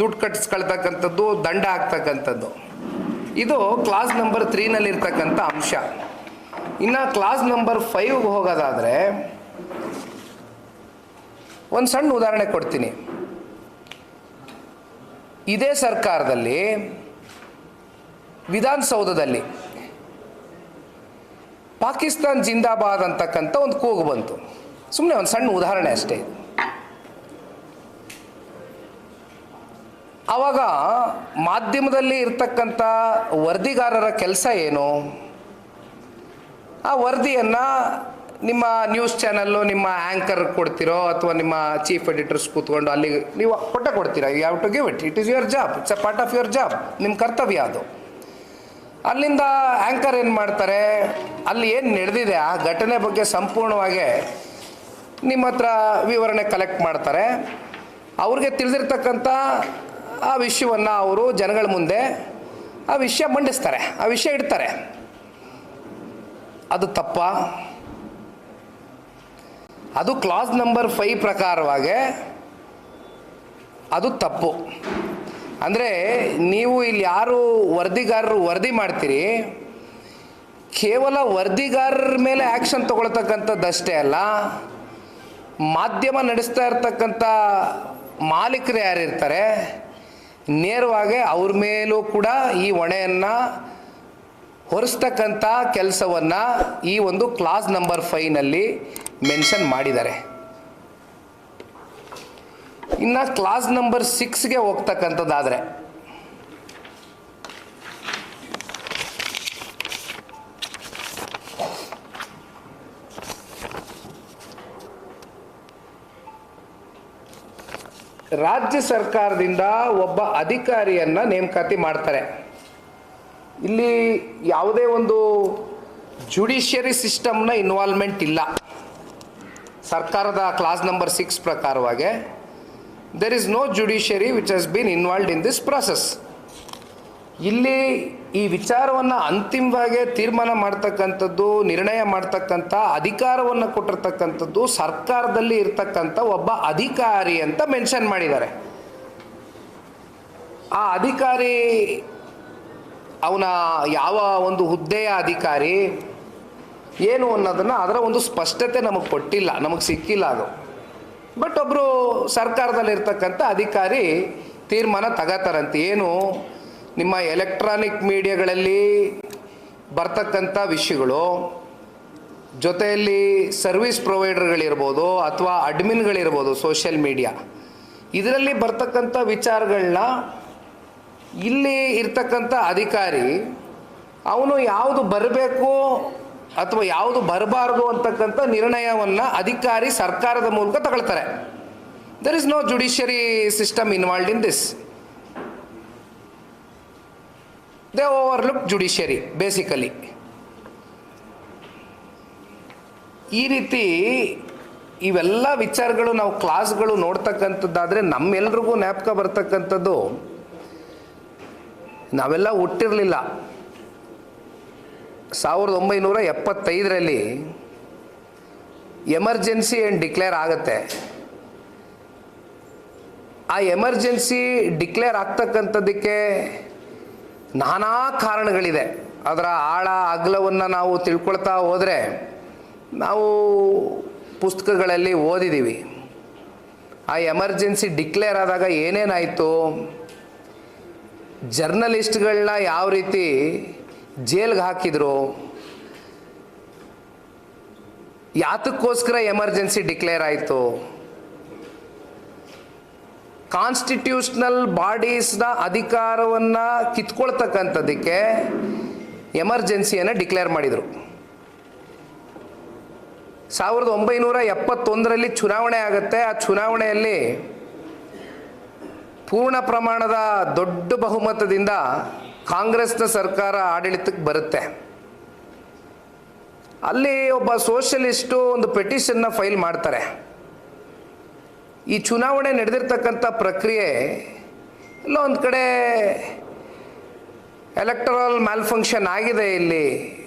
ದುಡ್ಡು ಕಟ್ಟಿಸ್ಕೊಳ್ತಕ್ಕಂಥದ್ದು, ದಂಡ ಆಗ್ತಕ್ಕಂಥದ್ದು. ಇದು ಕ್ಲಾಸ್ ನಂಬರ್ 3ನಲ್ಲಿ ಇರ್ತಕ್ಕಂಥ ಅಂಶ. ಇನ್ನು ಕ್ಲಾಸ್ ನಂಬರ್ 5ಗೆ ಹೋಗೋದಾದರೆ ಒಂದು ಸಣ್ಣ ಉದಾಹರಣೆ ಕೊಡ್ತೀನಿ. ಇದೇ ಸರ್ಕಾರದಲ್ಲಿ ವಿಧಾನಸೌಧದಲ್ಲಿ ಪಾಕಿಸ್ತಾನ್ ಜಿಂದಾಬಾದ್ ಅಂತಕ್ಕಂಥ ಒಂದು ಕೂಗು ಬಂತು. ಸುಮ್ಮನೆ ಒಂದು ಸಣ್ಣ ಉದಾಹರಣೆ ಅಷ್ಟೇ. ಆವಾಗ ಮಾಧ್ಯಮದಲ್ಲಿ ಇರ್ತಕ್ಕಂಥ ವರದಿಗಾರರ ಕೆಲಸ ಏನು? ಆ ವರದಿಯನ್ನು ನಿಮ್ಮ ನ್ಯೂಸ್ ಚಾನಲ್ಲು, ನಿಮ್ಮ ಆ್ಯಂಕರ್ ಕೊಡ್ತಿರೋ ಅಥವಾ ನಿಮ್ಮ ಚೀಫ್ ಎಡಿಟರ್ಸ್ ಕೂತ್ಕೊಂಡು ಅಲ್ಲಿ ನೀವು ಕೊಡ್ತೀರಾ. You have to give it. It is your job. It's a part of your job. ನಿಮ್ಮ ಕರ್ತವ್ಯ ಅದು. ಅಲ್ಲಿಂದ ಆ್ಯಂಕರ್ ಏನು ಮಾಡ್ತಾರೆ, ಅಲ್ಲಿ ಏನು ನಡೆದಿದೆ ಆ ಘಟನೆ ಬಗ್ಗೆ ಸಂಪೂರ್ಣವಾಗಿ ನಿಮ್ಮ ಹತ್ರ ವಿವರಣೆ ಕಲೆಕ್ಟ್ ಮಾಡ್ತಾರೆ. ಅವ್ರಿಗೆ ತಿಳಿದಿರ್ತಕ್ಕಂಥ ಆ ವಿಷಯವನ್ನು ಅವರು ಜನಗಳ ಮುಂದೆ ಆ ವಿಷಯ ಮಂಡಿಸ್ತಾರೆ, ಆ ವಿಷಯ ಇಡ್ತಾರೆ. ಅದು ತಪ್ಪ? ಅದು ಕ್ಲಾಸ್ ನಂಬರ್ 5 ಪ್ರಕಾರವಾಗಿ ಅದು ತಪ್ಪು. ಅಂದರೆ ನೀವು ಇಲ್ಲಿ ಯಾರು ವರದಿಗಾರರು ವರದಿ ಮಾಡ್ತೀರಿ, ಕೇವಲ ವರದಿಗಾರರ ಮೇಲೆ ಆ್ಯಕ್ಷನ್ ತಗೊಳ್ತಕ್ಕಂಥದ್ದಷ್ಟೇ ಅಲ್ಲ, ಮಾಧ್ಯಮ ನಡೆಸ್ತಾ ಇರ್ತಕ್ಕಂಥ ಮಾಲೀಕರು ಯಾರಿರ್ತಾರೆ ನೇರವಾಗಿ ಅವ್ರ ಮೇಲೂ ಕೂಡ ಈ ಹೊಣೆಯನ್ನು ಹೊರಿಸ್ತಕ್ಕಂಥ ಕೆಲಸವನ್ನು ಈ ಒಂದು ಕ್ಲಾಸ್ ನಂಬರ್ 5ನಲ್ಲಿ ಮೆನ್ಷನ್ ಮಾಡಿದ್ದಾರೆ. ಇನ್ನು ಕ್ಲಾಸ್ ನಂಬರ್ 6ಗೆ ಹೋಗ್ತಕ್ಕಂಥದ್ದಾದರೆ ರಾಜ್ಯ ಸರ್ಕಾರದಿಂದ ಒಬ್ಬ ಅಧಿಕಾರಿಯನ್ನು ನೇಮಕಾತಿ ಮಾಡ್ತಾರೆ. ಇಲ್ಲಿ ಯಾವುದೇ ಒಂದು ಜುಡಿಷಿಯರಿ ಸಿಸ್ಟಮ್ನ ಇನ್ವಾಲ್ವ್ಮೆಂಟ್ ಇಲ್ಲ. ಸರ್ಕಾರದ ಕ್ಲಾಸ್ ನಂಬರ್ 6 ಪ್ರಕಾರವಾಗಿ there is no judiciary which has been involved in this process. ಇಲ್ಲಿ ಈ ವಿಚಾರವನ್ನು ಅಂತಿಮವಾಗಿ ತೀರ್ಮಾನ ಮಾಡ್ತಕ್ಕಂಥದ್ದು, ನಿರ್ಣಯ ಮಾಡ್ತಕ್ಕಂಥ ಅಧಿಕಾರವನ್ನು ಕೊಟ್ಟಿರ್ತಕ್ಕಂಥದ್ದು ಸರ್ಕಾರದಲ್ಲಿ ಇರ್ತಕ್ಕಂಥ ಒಬ್ಬ ಅಧಿಕಾರಿ ಅಂತ ಮೆನ್ಷನ್ ಮಾಡಿದ್ದಾರೆ. ಆ ಅಧಿಕಾರಿ ಅವನ ಯಾವ ಒಂದು ಹುದ್ದೆಯ ಅಧಿಕಾರಿ ಏನು ಅನ್ನೋದನ್ನು ಅದರ ಒಂದು ಸ್ಪಷ್ಟತೆ ನಮಗೆ ಕೊಟ್ಟಿಲ್ಲ, ನಮಗೆ ಸಿಕ್ಕಿಲ್ಲ ಅದು. ಬಟ್ ಒಬ್ಬರು ಸರ್ಕಾರದಲ್ಲಿರ್ತಕ್ಕಂಥ ಅಧಿಕಾರಿ ತೀರ್ಮಾನ ತಗೋತಾರಂತೆ. ಏನು, ನಿಮ್ಮ ಎಲೆಕ್ಟ್ರಾನಿಕ್ ಮೀಡಿಯಾಗಳಲ್ಲಿ ಬರ್ತಕ್ಕಂಥ ವಿಷಯಗಳು, ಜೊತೆಯಲ್ಲಿ ಸರ್ವಿಸ್ ಪ್ರೊವೈಡರ್ಗಳಿರ್ಬೋದು ಅಥವಾ ಅಡ್ಮಿನ್ಗಳಿರ್ಬೋದು ಸೋಷಿಯಲ್ ಮೀಡಿಯಾ, ಇದರಲ್ಲಿ ಬರ್ತಕ್ಕಂಥ ವಿಚಾರಗಳನ್ನ ಇಲ್ಲಿ ಇರ್ತಕ್ಕಂಥ ಅಧಿಕಾರಿ ಅವನು ಯಾವುದು ಬರಬೇಕು ಅಥವಾ ಯಾವುದು ಬರಬಾರ್ದು ಅಂತಕ್ಕಂಥ ನಿರ್ಣಯವನ್ನು ಅಧಿಕಾರಿ ಸರ್ಕಾರದ ಮೂಲಕ ತಗೊಳ್ತಾರೆ. There is no judiciary system involved in this. They overlook judiciary basically. ಈ ರೀತಿ ಇವೆಲ್ಲ ವಿಚಾರಗಳು ನಾವು ಕ್ಲಾಸ್ಗಳು ನೋಡ್ತಕ್ಕಂಥದ್ದಾದರೆ ನಮ್ಮೆಲ್ರಿಗೂ ಜ್ಞಾಪಕ ಬರ್ತಕ್ಕಂಥದ್ದು, ನಾವೆಲ್ಲ ಹುಟ್ಟಿರಲಿಲ್ಲ. 1975ರಲ್ಲಿ ಎಮರ್ಜೆನ್ಸಿ ಏನು ಡಿಕ್ಲೇರ್ ಆಗುತ್ತೆ. ಆ ಎಮರ್ಜೆನ್ಸಿ ಡಿಕ್ಲೇರ್ ಆಗ್ತಕ್ಕಂಥದ್ದಕ್ಕೆ ನಾನಾ ಕಾರಣಗಳಿದೆ. ಅದರ ಆಳ ಅಗಲವನ್ನು ನಾವು ತಿಳ್ಕೊಳ್ತಾ ಹೋದರೆ ನಾವು ಪುಸ್ತಕಗಳಲ್ಲಿ ಓದಿದ್ದೀವಿ. ಆ ಎಮರ್ಜೆನ್ಸಿ ಡಿಕ್ಲೇರ್ ಆದಾಗ ಏನೇನಾಯಿತು, ಜರ್ನಲಿಸ್ಟ್ಗಳನ್ನ ಯಾವ ರೀತಿ ಜೈಲ್ಗೆ ಹಾಕಿದ್ರು, ಯಾತಕ್ಕೋಸ್ಕರ ಎಮರ್ಜೆನ್ಸಿ ಡಿಕ್ಲೇರ್ ಆಯಿತು, ಕಾನ್ಸ್ಟಿಟ್ಯೂಷನಲ್ ಬಾಡೀಸ್ನ ಅಧಿಕಾರವನ್ನು ಕಿತ್ಕೊಳ್ತಕ್ಕಂಥದ್ದಕ್ಕೆ ಎಮರ್ಜೆನ್ಸಿಯನ್ನು ಡಿಕ್ಲೇರ್ ಮಾಡಿದರು. 1971ರಲ್ಲಿ ಚುನಾವಣೆ ಆಗುತ್ತೆ. ಆ ಚುನಾವಣೆಯಲ್ಲಿ ಪೂರ್ಣ ಪ್ರಮಾಣದ ದೊಡ್ಡ ಬಹುಮತದಿಂದ ಕಾಂಗ್ರೆಸ್ನ ಸರ್ಕಾರ ಆಡಳಿತಕ್ಕೆ ಬರುತ್ತೆ. ಅಲ್ಲಿ ಒಬ್ಬ ಸೋಷಲಿಸ್ಟು ಒಂದು ಪೆಟಿಷನ್ನ ಫೈಲ್ ಮಾಡ್ತಾರೆ. ಈ ಚುನಾವಣೆ ನಡೆದಿರ್ತಕ್ಕಂಥ ಪ್ರಕ್ರಿಯೆ ಎಲ್ಲ ಒಂದು ಕಡೆ ಎಲೆಕ್ಟರಲ್ ಮ್ಯಾಲ್ಫಂಕ್ಷನ್ ಆಗಿದೆ. ಇಲ್ಲಿ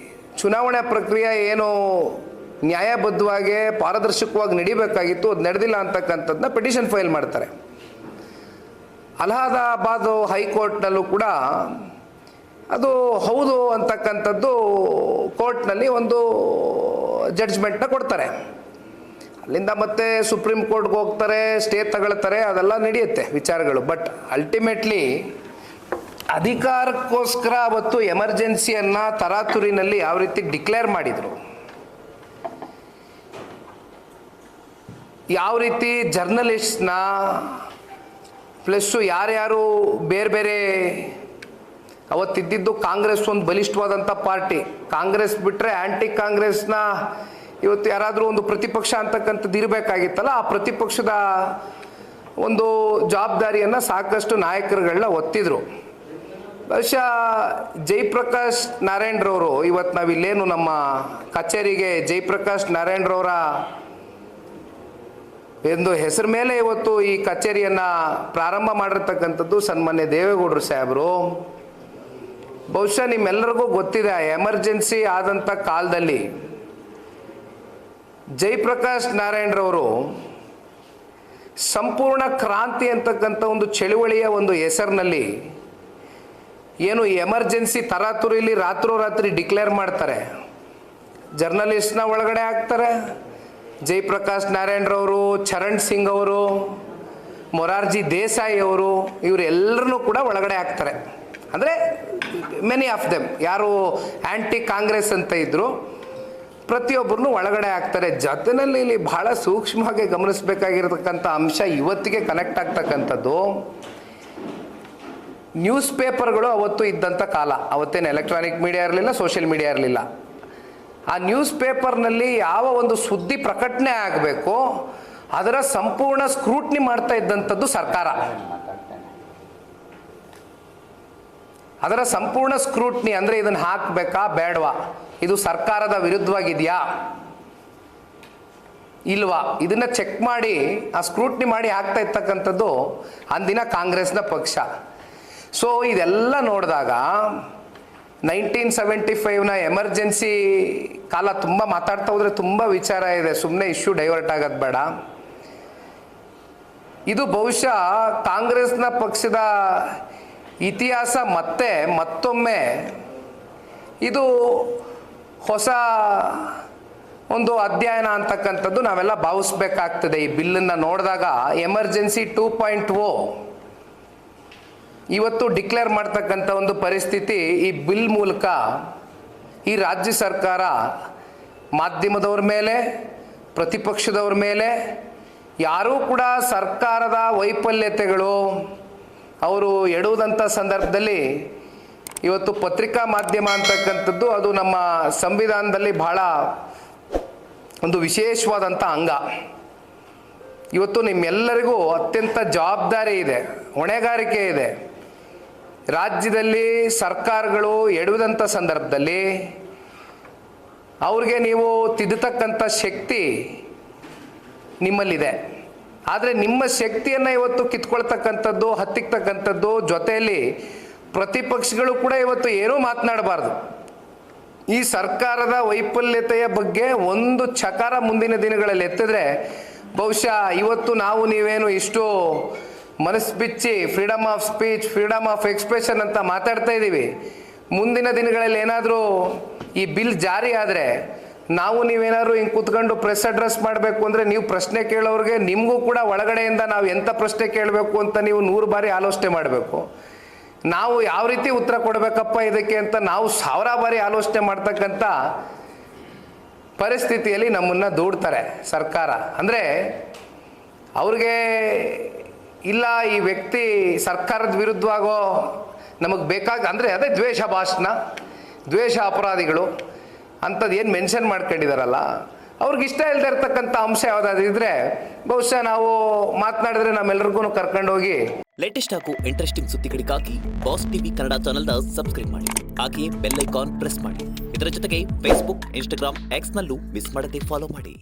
ಚುನಾವಣೆ ಪ್ರಕ್ರಿಯೆ ಏನು ನ್ಯಾಯಬದ್ಧವಾಗಿ ಪಾರದರ್ಶಕವಾಗಿ ನಡಿಬೇಕಾಗಿತ್ತು, ಅದು ನಡೆದಿಲ್ಲ ಅಂತಕ್ಕಂಥದ್ದನ್ನ ಪೆಟಿಷನ್ ಫೈಲ್ ಮಾಡ್ತಾರೆ. ಅಲಹಾಬಾದ್ ಹೈಕೋರ್ಟ್ನಲ್ಲೂ ಕೂಡ ಅದು ಹೌದು ಅಂತಕ್ಕಂಥದ್ದು ಕೋರ್ಟ್ನಲ್ಲಿ ಒಂದು ಜಡ್ಜ್ಮೆಂಟ್ನ ಕೊಡ್ತಾರೆ. ಅಲ್ಲಿಂದ ಮತ್ತೆ ಸುಪ್ರೀಂ ಕೋರ್ಟ್ಗೆ ಹೋಗ್ತಾರೆ, ಸ್ಟೇ ತಗೊಳ್ತಾರೆ, ಅದೆಲ್ಲ ನಡೆಯುತ್ತೆ ವಿಚಾರಗಳು. ಬಟ್ ಅಲ್ಟಿಮೇಟ್ಲಿ ಅಧಿಕಾರಕ್ಕೋಸ್ಕರ ಅವತ್ತು ಎಮರ್ಜೆನ್ಸಿಯನ್ನು ತರಾತುರಿನಲ್ಲಿ ಯಾವ ರೀತಿ ಡಿಕ್ಲೇರ್ ಮಾಡಿದರು, ಯಾವ ರೀತಿ ಜರ್ನಲಿಸ್ಟ್ನ ಪ್ಲಸ್ಸು ಯಾರ್ಯಾರು ಬೇರೆ ಬೇರೆ ಅವತ್ತಿದ್ದಿದ್ದು ಕಾಂಗ್ರೆಸ್ ಒಂದು ಬಲಿಷ್ಠವಾದಂಥ ಪಾರ್ಟಿ, ಕಾಂಗ್ರೆಸ್ ಬಿಟ್ಟರೆ ಆ್ಯಂಟಿ ಕಾಂಗ್ರೆಸ್ನ ಇವತ್ತು ಯಾರಾದರೂ ಒಂದು ಪ್ರತಿಪಕ್ಷ ಅಂತಕ್ಕಂಥದ್ದು ಇರಬೇಕಾಗಿತ್ತಲ್ಲ, ಆ ಪ್ರತಿಪಕ್ಷದ ಒಂದು ಜವಾಬ್ದಾರಿಯನ್ನು ಸಾಕಷ್ಟು ನಾಯಕರುಗಳನ್ನ ಒತ್ತಿದ್ರು. ಬಹುಶಃ ಜಯಪ್ರಕಾಶ್ ನಾರಾಯಣರವರು ಇವತ್ತು ನಾವಿಲ್ಲೇನು ನಮ್ಮ ಕಚೇರಿಗೆ ಜಯಪ್ರಕಾಶ್ ನಾರಾಯಣರವರ ಎಂದು ಹೆಸರು ಮೇಲೆ ಇವತ್ತು ಈ ಕಚೇರಿಯನ್ನು ಪ್ರಾರಂಭ ಮಾಡಿರ್ತಕ್ಕಂಥದ್ದು ಸನ್ಮಾನ್ಯ ದೇವೇಗೌಡರು ಸಾಹೇಬರು. ಬಹುಶಃ ನಿಮ್ಮೆಲ್ಲರಿಗೂ ಗೊತ್ತಿದೆ, ಎಮರ್ಜೆನ್ಸಿ ಆದಂಥ ಕಾಲದಲ್ಲಿ ಜಯಪ್ರಕಾಶ್ ನಾರಾಯಣರವರು ಸಂಪೂರ್ಣ ಕ್ರಾಂತಿ ಅಂತಕ್ಕಂಥ ಒಂದು ಚಳುವಳಿಯ ಒಂದು ಹೆಸರಿನಲ್ಲಿ ಏನು ಎಮರ್ಜೆನ್ಸಿ ತರಾತುರಿಲಿ ರಾತ್ರೋರಾತ್ರಿ ಡಿಕ್ಲೇರ್ ಮಾಡ್ತಾರೆ, ಜರ್ನಲಿಸ್ಟ್ನ ಒಳಗಡೆ ಹಾಕ್ತಾರೆ. ಜಯಪ್ರಕಾಶ್ ನಾರಾಯಣರವರು, ಚರಣ್ ಸಿಂಗ್ ಅವರು, ಮೊರಾರ್ಜಿ ದೇಸಾಯಿ ಅವರು, ಇವರೆಲ್ಲರನ್ನೂ ಕೂಡ ಒಳಗಡೆ ಹಾಕ್ತಾರೆ. ಅಂದರೆ ಮೆನಿ ಆಫ್ ದೆಮ್ ಯಾರು ಆ್ಯಂಟಿ ಕಾಂಗ್ರೆಸ್ ಅಂತ ಇದ್ದರು ಪ್ರತಿಯೊಬ್ಬರನ್ನು ಒಳಗಡೆ ಹಾಕ್ತಾರೆ. ಜೊತೆಯಲ್ಲಿ ಇಲ್ಲಿ ಬಹಳ ಸೂಕ್ಷ್ಮವಾಗಿ ಗಮನಿಸಬೇಕಾಗಿರತಕ್ಕಂಥ ಅಂಶ ಇವತ್ತಿಗೆ ಕನೆಕ್ಟ್ ಆಗ್ತಕ್ಕಂಥದ್ದು, ನ್ಯೂಸ್ ಪೇಪರ್ಗಳು ಅವತ್ತು ಇದ್ದಂಥ ಕಾಲ. ಅವತ್ತೇನು ಎಲೆಕ್ಟ್ರಾನಿಕ್ ಮೀಡಿಯಾ ಇರಲಿಲ್ಲ, ಸೋಷಿಯಲ್ ಮೀಡಿಯಾ ಇರಲಿಲ್ಲ. ಆ ನ್ಯೂಸ್ ಪೇಪರ್ನಲ್ಲಿ ಯಾವ ಒಂದು ಸುದ್ದಿ ಪ್ರಕಟಣೆ ಆಗಬೇಕು ಅದರ ಸಂಪೂರ್ಣ ಸ್ಕ್ರೂಟ್ನಿ ಮಾಡ್ತಾ ಇದ್ದಂಥದ್ದು ಸರ್ಕಾರ. ಅದರ ಸಂಪೂರ್ಣ ಸ್ಕ್ರೂಟ್ನಿ ಅಂದರೆ ಇದನ್ನು ಹಾಕಬೇಕಾ ಬೇಡವಾ, ಇದು ಸರ್ಕಾರದ ವಿರುದ್ಧವಾಗಿದೆಯಾ ಇಲ್ವಾ, ಇದನ್ನು ಚೆಕ್ ಮಾಡಿ ಆ ಸ್ಕ್ರೂಟ್ನಿ ಮಾಡಿ ಹಾಕ್ತಾ ಇರ್ತಕ್ಕಂಥದ್ದು ಅಂದಿನ ಕಾಂಗ್ರೆಸ್ನ ಪಕ್ಷ. ಸೊ ಇದೆಲ್ಲ ನೋಡಿದಾಗ 1975ನ ಎಮರ್ಜೆನ್ಸಿ ಕಾಲ ತುಂಬ ಮಾತಾಡ್ತಾ ಹೋದರೆ ತುಂಬ ವಿಚಾರ ಇದೆ, ಸುಮ್ಮನೆ ಇಶ್ಯೂ ಡೈವರ್ಟ್ ಆಗೋದು ಬೇಡ. ಇದು ಬಹುಶಃ ಕಾಂಗ್ರೆಸ್ನ ಪಕ್ಷದ ಇತಿಹಾಸ ಮತ್ತೊಮ್ಮೆ ಇದು ಹೊಸ ಒಂದು ಅಧ್ಯಯನ ಅಂತಕ್ಕಂಥದ್ದು ನಾವೆಲ್ಲ ಭಾವಿಸ್ಬೇಕಾಗ್ತದೆ. ಈ ಬಿಲ್ಲನ್ನು ನೋಡಿದಾಗ ಎಮರ್ಜೆನ್ಸಿ 2.0 ಇವತ್ತು ಡಿಕ್ಲೇರ್ ಮಾಡ್ತಕ್ಕಂಥ ಒಂದು ಪರಿಸ್ಥಿತಿ ಈ ಬಿಲ್ ಮೂಲಕ ಈ ರಾಜ್ಯ ಸರ್ಕಾರ ಮಾಧ್ಯಮದವ್ರ ಮೇಲೆ, ಪ್ರತಿಪಕ್ಷದವ್ರ ಮೇಲೆ, ಯಾರೂ ಕೂಡ ಸರ್ಕಾರದ ವೈಫಲ್ಯತೆಗಳು ಅವರು ಎಡುವುದಂಥ ಸಂದರ್ಭದಲ್ಲಿ ಇವತ್ತು ಪತ್ರಿಕಾ ಮಾಧ್ಯಮ ಅಂತಕ್ಕಂಥದ್ದು ಅದು ನಮ್ಮ ಸಂವಿಧಾನದಲ್ಲಿ ಬಹಳ ಒಂದು ವಿಶೇಷವಾದಂಥ ಅಂಗ. ಇವತ್ತು ನಿಮ್ಮೆಲ್ಲರಿಗೂ ಅತ್ಯಂತ ಜವಾಬ್ದಾರಿ ಇದೆ, ಹೊಣೆಗಾರಿಕೆ ಇದೆ. ರಾಜ್ಯದಲ್ಲಿ ಸರ್ಕಾರಗಳು ಎಡುವುದಂಥ ಸಂದರ್ಭದಲ್ಲಿ ಅವ್ರಿಗೆ ನೀವು ತಿದ್ದತಕ್ಕಂಥ ಶಕ್ತಿ ನಿಮ್ಮಲ್ಲಿದೆ. ಆದರೆ ನಿಮ್ಮ ಶಕ್ತಿಯನ್ನು ಇವತ್ತು ಕಿತ್ಕೊಳ್ತಕ್ಕಂಥದ್ದು, ಹತ್ತಿಕ್ತಕ್ಕಂಥದ್ದು, ಜೊತೆಯಲ್ಲಿ ಪ್ರತಿಪಕ್ಷಗಳು ಕೂಡ ಇವತ್ತು ಏನೂ ಮಾತನಾಡಬಾರ್ದು. ಈ ಸರ್ಕಾರದ ವೈಫಲ್ಯತೆಯ ಬಗ್ಗೆ ಒಂದು ಚಕಾರ ಮುಂದಿನ ದಿನಗಳಲ್ಲಿ ಎತ್ತಿದ್ರೆ ಬಹುಶಃ ಇವತ್ತು ನಾವು ನೀವೇನು ಇಷ್ಟು ಮನಸ್ಸು ಬಿಚ್ಚಿ freedom of speech, freedom of expression ಅಂತ ಮಾತಾಡ್ತಾ ಇದ್ದೀವಿ. ಮುಂದಿನ ದಿನಗಳಲ್ಲಿ ಏನಾದರೂ ಈ ಬಿಲ್ ಜಾರಿ ಆದರೆ ನಾವು ನೀವೇನಾದ್ರು ಹಿಂಗೆ ಕೂತ್ಕೊಂಡು ಪ್ರೆಸ್ ಅಡ್ರೆಸ್ ಮಾಡಬೇಕು ಅಂದರೆ ನೀವು ಪ್ರಶ್ನೆ ಕೇಳೋರಿಗೆ ನಿಮಗೂ ಕೂಡ ಒಳಗಡೆಯಿಂದ ನಾವು ಎಂಥ ಪ್ರಶ್ನೆ ಕೇಳಬೇಕು ಅಂತ ನೀವು 100 ಬಾರಿ ಆಲೋಚನೆ ಮಾಡಬೇಕು. ನಾವು ಯಾವ ರೀತಿ ಉತ್ತರ ಕೊಡಬೇಕಪ್ಪ ಇದಕ್ಕೆ ಅಂತ ನಾವು 1000 ಬಾರಿ ಆಲೋಚನೆ ಮಾಡ್ತಕ್ಕಂಥ ಪರಿಸ್ಥಿತಿಯಲ್ಲಿ ನಮ್ಮನ್ನು ದೂಡ್ತಾರೆ ಸರ್ಕಾರ. ಅಂದರೆ ಅವ್ರಿಗೆ ಇಲ್ಲ ಈ ವ್ಯಕ್ತಿ ಸರ್ಕಾರದ ವಿರುದ್ಧವಾಗೋ ನಮಗೆ ಅಂದರೆ ಅದೇ ದ್ವೇಷ ಭಾಷಣ, ದ್ವೇಷ ಅಪರಾಧಿಗಳು ಅಂಥದ್ದು ಏನು ಮೆನ್ಷನ್ ಮಾಡ್ಕೊಂಡಿದ್ದಾರಲ್ಲ, ಅವ್ರಿಗೆ ಇಷ್ಟ ಇಲ್ಲದೆ ಇರ್ತಕ್ಕಂಥ ಅಂಶ ಯಾವುದಾದ್ರು ಇದ್ದರೆ ಬಹುಶಃ ನಾವು ಮಾತನಾಡಿದ್ರೆ ನಮ್ಮೆಲ್ಲರಿಗೂ ಕರ್ಕೊಂಡೋಗಿ ಲೇಟೆಸ್ಟ್ ಹಾಗೂ ಇಂಟ್ರೆಸ್ಟಿಂಗ್ ಸುದ್ದಿಗಳಿಗಾಗಿ ಬಾಸ್ ಟಿವಿ ಕನ್ನಡ ಚಾನೆಲ್ನ ಸಬ್ಸ್ಕ್ರೈಬ್ ಮಾಡಿ. ಹಾಗೆಯೇ ಬೆಲ್ ಐಕಾನ್ ಪ್ರೆಸ್ ಮಾಡಿ. ಇದರ ಜೊತೆಗೆ ಫೇಸ್ಬುಕ್, ಇನ್ಸ್ಟಾಗ್ರಾಮ್, ಎಕ್ಸ್ನಲ್ಲೂ ಮಿಸ್ ಮಾಡದೆ ಫಾಲೋ ಮಾಡಿ.